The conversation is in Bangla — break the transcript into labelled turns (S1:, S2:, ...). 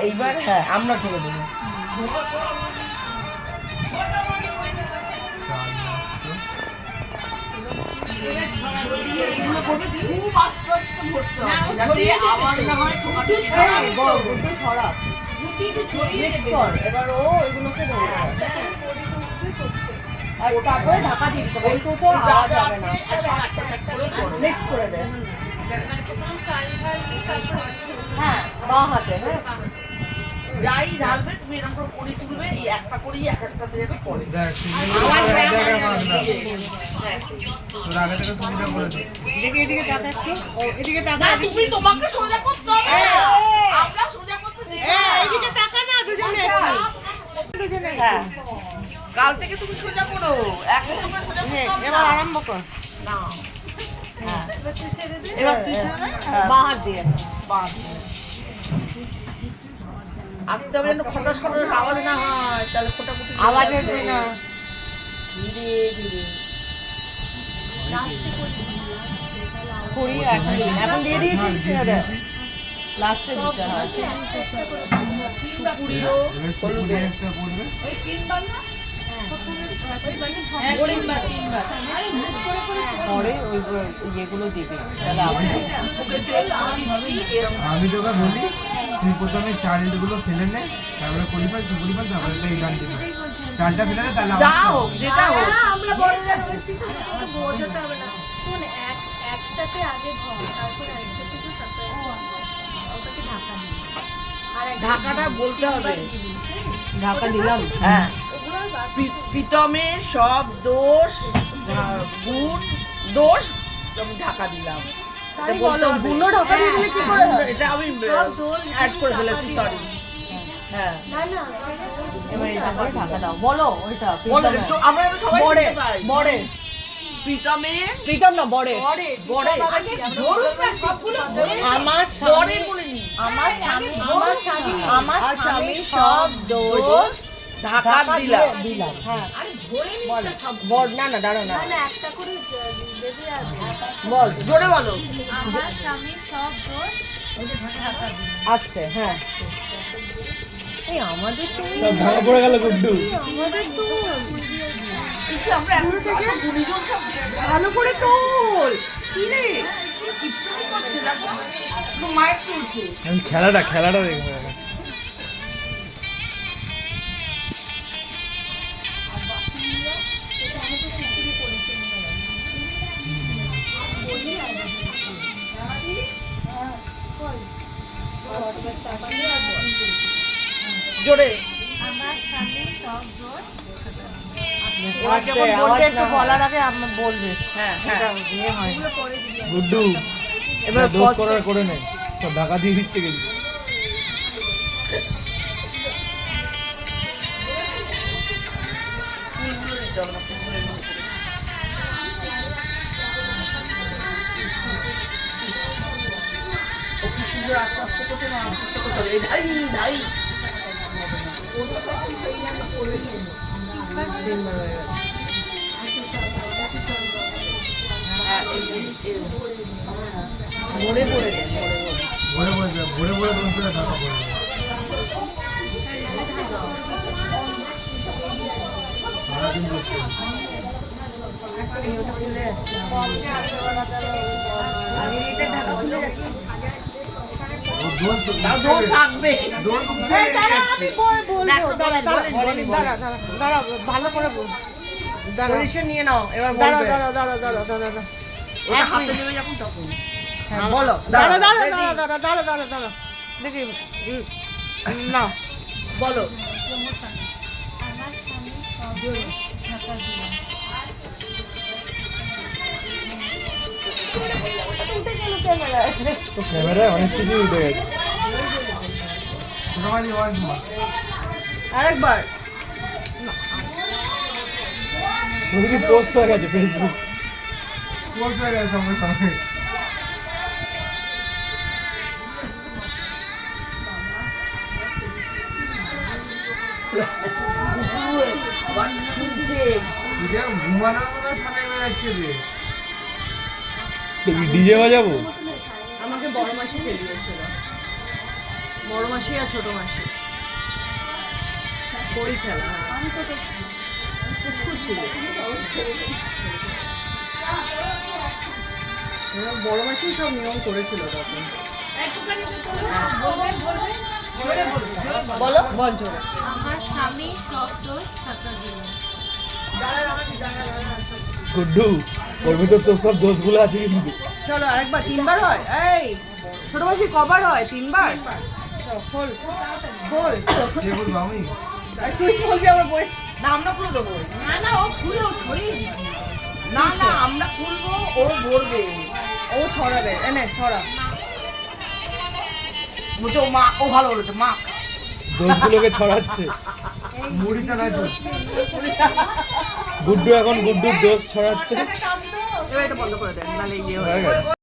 S1: এইবার হ্যাঁ আমরা ঠেকে দেবো। খুব আস্তে আস্তে ভরতে হবে যাতে আবার না হয় ঠোকাঠুকি ছড়া মিক্স কর। এবার ও এগুলোকে ধরে আর তারপরে ঢাকা দিয়ে দিতে হবে, একটু তো আওয়াজ হবে না, মিক্স করে দে। হ্যাঁ বাঁ হাতে, হ্যাঁ যাই ঢালবে তুমি এরকম করে তুলবে, এই একটা করেই এক একটা দিয়ে পড়ে এদিকে দাদা একটু, এদিকে দাদা তুমি তোমাকে সোজা করতে হবে, আমরা সোজা করতে দিই। এদিকে তাকা না দুজনে দুজনে। হ্যাঁ কাল থেকে তুমি সোজা করো, এখন তোমার সোজা করতে হবে। এবার আরম্ভ কর না। হ্যাঁ এবার তুই ছেড়ে দে, বাঁ হাত দিয়ে বাঁ দিয়ে আসতে হবে যেন খটাস খটাস আওয়াজ না হয়, তাহলে ফোটাফুটি আওয়াজ হবে না। ধীরে ধীরে লাস্টে করি, এখন দিয়ে দিয়েছিস ছেড়ে লাস্টে দিতে হয়। সুপুরিও হলুদ একটা পড়বে ওই তিনবার না, পরে ওই ইয়েগুলো দিবি, তাহলে
S2: আমি তোকে বলি তুই প্রথমে চালগুলো ফেলে নে, তারপরে পরিপাল সুপরিপাল, তারপরে এই গান দিবি। চালটা ফেলে দে, তাহলে
S1: যাও যেটা হোক
S3: আমরা বড়রা রয়েছি তো, তোকে বোঝাতে হবে না। শোন একটাতে আগে ধর, তারপরে আরেকটা থেকে, তারপরে ওটাকে ঢাকা দিবি। আর
S1: ঢাকাটা বলতে হবে,
S3: ঢাকা দিলাম।
S1: হ্যাঁ প্রীতমের সব দোষ গুণ দোষ আমি ঢাকা দিলাম।
S3: তাই বলো, গুণ ঢাকা দিয়ে দিলে কি করে হয়?
S1: এটা আমি দোষ অ্যাড করে ফেলেছি, সরি। হ্যাঁ
S3: না না,
S1: এবার এটা করে ঢাকা দাও, বলো ওইটা
S3: বলো
S1: একটু, আমরা যেন সবাই
S3: বড়ে
S1: বুঝতে পাই।
S3: বড়ে
S1: প্রীতমের
S3: প্রীতম না বড়ে
S1: বড়ে
S3: আগে
S1: আমার বড়ে বলিনি,
S3: আমার স্বামী
S1: আমার স্বামী সব দোষ ঢাকা দিলাম।
S3: হ্যাঁ
S1: আরে ধরে নিতে সব বড় না না দাঁড়াও না,
S3: না একটা করে দেবি আর
S1: বল জোরে বলো।
S3: আমার স্বামী সব দোষ ঢাকা দিলাম।
S1: আস্তে হ্যাঁ। এই আমাদের তো
S2: সব ঢাকা পড়ে গেল গুড্ডু।
S3: আমাদের তো
S1: এই কি আমরা এত থেকে গুণীজন সব ভালো করে তোল। কি রে কি কিপটুনি করছে দেখো, শুধু মাইক তুলছে।
S2: আমি খেলাটা দেখবো।
S1: জোরে
S3: আমার স্বামী সব দোষ
S1: এবার যখন বলবে একটু বলার আগে আমরা বলবে। হ্যাঁ হ্যাঁ
S3: এগুলো পরে দিবি।
S2: গুড্ডু
S1: এবার
S2: দোষ
S1: pause
S2: করার করে নে, সব ঢাকা দিয়ে দিচ্ছে কিন্তু।
S1: ফুলগুলো দিতে হবে না, ফুলগুলো এমনি করেছি। ও কি সুন্দর আস্তে আস্তে করছে না, আস্তে আস্তে করতে হবে, ধাই ধাই ভরে ভরে দেন,
S2: ভরে ভরে দোষ দিলে ঢাকা পড়ে যাবে। সারাদিন দোষ করি। ও দোষ
S1: দোষ থাকবে।
S2: দোষ মুছে যাচ্ছে।
S3: দাঁড়া ভালো করে বল।
S1: পজিশন নিয়ে নাও, এবার
S3: দাঁড়া
S1: বলবে।
S3: দাঁড়া দাঁড়া দাঁড়া দাঁড়া দাঁড়া
S1: ওটা হাতে নেবে যখন তখন।
S3: হ্যাঁ বলো, দাঁড়া দাঁড়া দাঁড়া দাঁড়া দাঁড়া দাঁড়া দাঁড়া দেখি না
S1: বলো।
S3: আমার স্বামী সব দোষ ঢাকা দিলাম। উঠে গেল ক্যামেরায়।
S2: তো ক্যামেরায় অনেক কিছু উঠে গেছে। তোমারই ওয়াজ মা
S1: আরেকবার
S2: ছবি কি পোস্ট হয়ে গেছে ফেসবুক, পোস্ট হয়ে গেছে সঙ্গে সঙ্গে।
S1: আবার শুনছে
S2: এটা ঘুমানোর মতো সানাই বেড়াচ্ছে রে। ডিজে বাজাবো?
S1: আমার আমাকে বড় মাসি খেলিয়েছিল, বড় মাসি আর ছোট মাসি কড়ি খেলা।
S3: আমি কোথায় ছিলাম?
S1: স্কুল ছিল, বড় মাসি সব নিয়ম করেছিল তখন। বলো, বল জোরে।
S3: আমার স্বামী সব দোষ থাকা দিল।
S2: গুড্ডু ওর ভিতর তোর সব দোষগুলো আছে কিন্তু।
S1: চলো আরেকবার, 3বার হয়? এই ছোট মাসি কবার হয়? 3বার। চল খোল খোল।
S2: কে বলবো আমি?
S1: এই তুই বলবি আমার বই। না আমরা খুলে দেবো।
S3: না না, ও খুলে ও ছড়িয়ে দিবি।
S1: না না আমরা খুলবো, ও ভরবে, ও ছড়াবে। এনে ছড়া। বুঝছো, মা ও ভালো বলেছে, মা
S2: দোষগুলোকে ছড়াচ্ছে, মুড়ি চানাচুর। গুড্ডু এখন গুড্ডুর দোষ ছড়াচ্ছে।
S1: এবার এটা বন্ধ করে দেন, নাহলে ইয়ে
S2: হয়ে
S1: হয়ে
S2: গেছে।